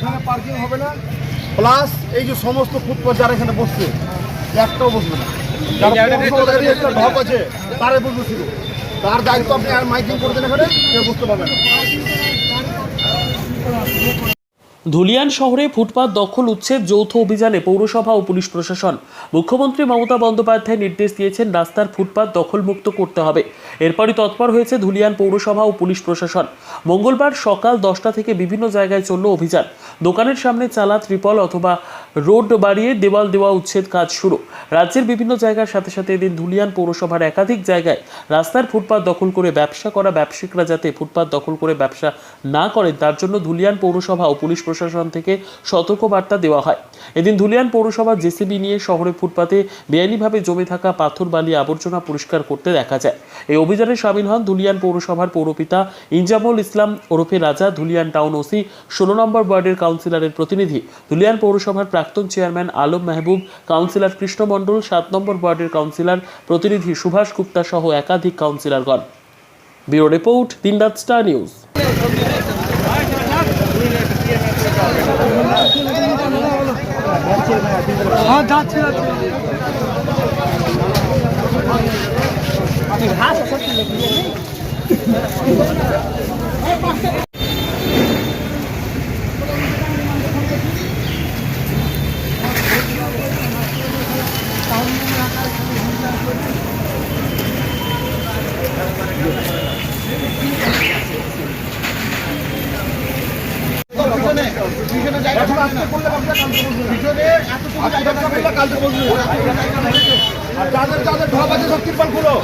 এখানে পার্কিং হবে না, প্লাস এই যে সমস্ত ফুটপাথ যারা এখানে বসছে একটাও বসবে না, ঢপ আছে তারে বসবে শুধু, তার দায়িত্ব আপনি আর মাইকিং করে দেন, এখানে কেউ বুঝতে পারবেন না। ধুলিয়ান শহরে ফুটপাত দখল উচ্ছেদ যৌথ অভিযানে পৌরসভা ও পুলিশ প্রশাসন। মুখ্যমন্ত্রী মমতা বন্দ্যোপাধ্যায় নির্দেশ দিয়েছেন রাস্তার ফুটপাত দখলমুক্ত করতে হবে। এরপরই তৎপর হয়েছে ধুলিয়ান পৌরসভা ও পুলিশ প্রশাসন। মঙ্গলবার সকাল 10টা থেকে বিভিন্ন জায়গায় চলল অভিযান। দোকানের সামনে চালা ত্রিপল অথবা রোড বাড়িয়ে দেওয়াল দেওয়া উচ্ছেদ কাজ শুরু। রাজ্যের বিভিন্ন জায়গার সাথে সাথে এদিন ধুলিয়ান পৌরসভার একাধিক জায়গায় রাস্তার ফুটপাত দখল করে ব্যবসা করা ব্যবসায়িকরা যাতে ফুটপাত দখল করে ব্যবসা না করেন তার জন্য ধুলিয়ান পৌরসভা ও পুলিশ প্রশাসন থেকে সতর্কবার্তা দেওয়া হয়। এদিন ধুলিয়ান পৌরসভা জেসিবি নিয়ে শহরে ফুটপাতে বেআইনিভাবে জমে থাকা পাথর বালি আবর্জনা পরিষ্কার করতে দেখা যায়। এই অভিযানে সামিল হন ধুলিয়ান পৌরসভার পৌরপিতা ইনজামুল ইসলাম ওরফে রাজা, ধুলিয়ান টাউন ওসি, 16 নম্বর ওয়ার্ডের কাউন্সিলরের প্রতিনিধি, ধুলিয়ান পৌরসভার প্রাক্তন চেয়ারম্যান আলম মেহবুব, কাউন্সিলর কৃষ্ণ মণ্ডল, 7 নম্বর ওয়ার্ডের কাউন্সিলর প্রতিনিধি সুভাষ গুপ্তা সহ একাধিক কাউন্সিলরগণ। ব্যুরো রিপোর্ট, দিনরাত স্টার নিউজ। যাদের যাদের ঢপ আছে সব ত্রিপল খুলো,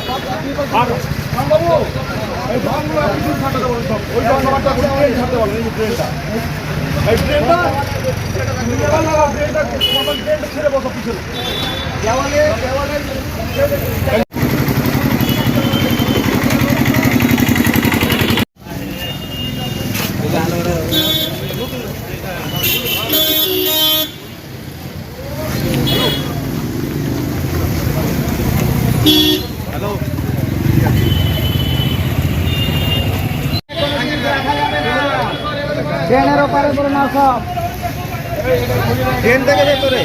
আর বাবু এই ঢপগুলো কিছু ছাড়তে বলুন, সব ওই ঢপটা ট্রেন ছাড়তে বলুন, এই ট্রেনটা, এই ট্রেনটা ট্রেনটা ছেড়ে বসো পিছনে দেওয়ালে দেওয়ালে। হ্যালো, ট্রেনের ওপারে পড়ে না সব, ট্রেন থেকে ভেতরে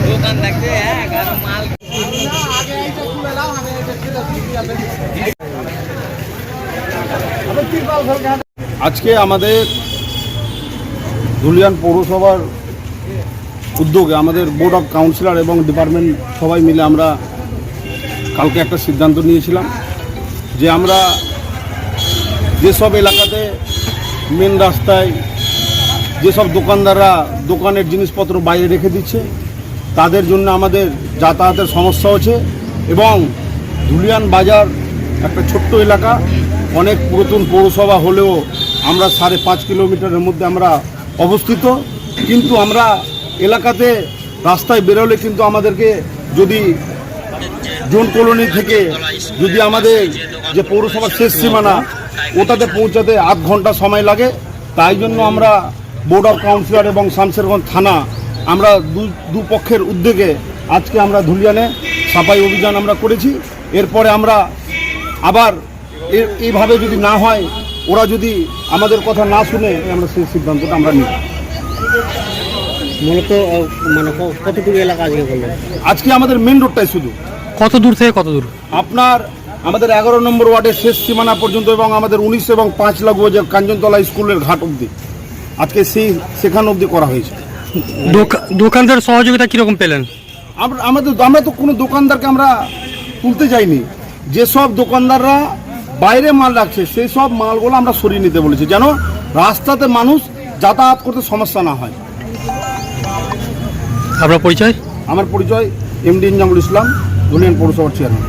দোকান দেখতে মাল আজকে আমাদের ধুলিয়ান পৌরসভার উদ্যোগে আমাদের বোর্ড অফ কাউন্সিলর এবং ডিপার্টমেন্ট সবাই মিলে আমরা কালকে একটা সিদ্ধান্ত নিয়েছিলাম যে আমরা যেসব এলাকাতে মেন রাস্তায় যেসব দোকানদাররা দোকানের জিনিসপত্র বাইরে রেখে দিচ্ছে তাদের জন্য আমাদের যাতায়াতের সমস্যা হচ্ছে, এবং ধুলিয়ান বাজার একটা ছোট্ট এলাকা, অনেক পুরাতন পৌরসভা হলেও আমরা 5.5 কিলোমিটারের মধ্যে আমরা অবস্থিত, কিন্তু আমরা এলাকাতে রাস্তায় বেরোলে কিন্তু আমাদেরকে যদি জোন কলোনি থেকে যদি আমাদের যে পৌরসভার শেষ সীমানা ওটাতে পৌঁছাতে আধ ঘন্টা সময় লাগে। তাই জন্য আমরা বোর্ড অফ কাউন্সিলর এবং শামশেরগঞ্জ থানা আমরা দুপক্ষের উদ্যোগে আজকে আমরা ধুলিয়ানে সাফাই অভিযান আমরা করেছি। এরপরে আমরা আবার এইভাবে যদি না হয়, ওরা যদি আমাদের কথা না শুনে, আমরা সেই সিদ্ধান্তটা আমরা নিই। মূলত মানে কতটুকু এলাকা আজকে বললেন? আজকে আমাদের মেন রোডটাই শুধু। কত দূর থেকে কত দূর? আপনার আমাদের 11 নম্বর ওয়ার্ডের শেষ সীমানা পর্যন্ত, এবং আমাদের 19 এবং 5 লাগবে যে কাঞ্চনতলা স্কুলের ঘাট অবধি আজকে সেখান অবধি করা হয়েছে। দোকানদার সহযোগিতা কীরকম পেলেন? আমরা তো কোনো দোকানদারকে আমরা তুলতে যাইনি। যেসব দোকানদাররা বাইরে মাল রাখছে সেই সব মালগুলো আমরা সরিয়ে নিতে বলেছি, যেন রাস্তাতে মানুষ যাতায়াত করতে সমস্যা না হয়। আপনার পরিচয়? আমার পরিচয় এমডি ইনজামুল ইসলাম, ধুলিয়ান পৌরসভার চেয়ারম্যান।